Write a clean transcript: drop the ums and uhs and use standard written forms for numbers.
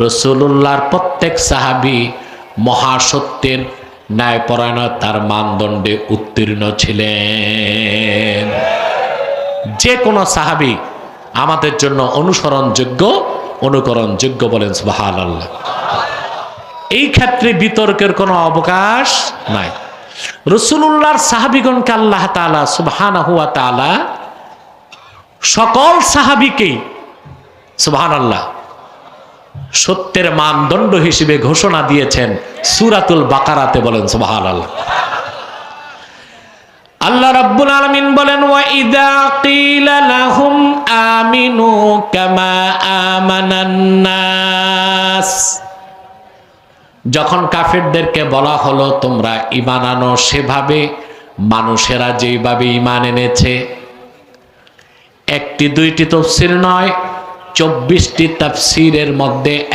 রাসূলুল্লাহর প্রত্যেক সাহাবী মহাসত্যের ন্যায়পরায়ণতার মানদণ্ডে উত্তীর্ণ ছিলেন। যে কোনো সাহাবী আমাদের জন্য অনুকরণযোগ্য বলেন সুবহানাল্লাহ। এই ক্ষেত্রে বিতর্কের কোনো অবকাশ নাই। রাসূলুল্লাহর সাহাবীগণকে আল্লাহ তাআলা সুবহানাহু ওয়া তাআলা সকল সাহাবীকেই সুবহানাল্লাহ সত্যের মানদণ্ড হিসেবে ঘোষণা দিয়েছেন সূরাতুল বাকারাতে, বলেন সুবহানাল্লাহ। আল্লাহ রাব্বুল আলামিন বলেন, ওয়া ইযা কিলা লাহুম আমিনু কামা আমানান নাস, যখন কাফেরদেরকে বলা হলো তোমরা ঈমান আনো সেভাবে মানুষেরা যেভাবে ঈমান এনেছে, একটি দুইটি তাফসীর নয়, 24টি তাফসীরের মধ্যে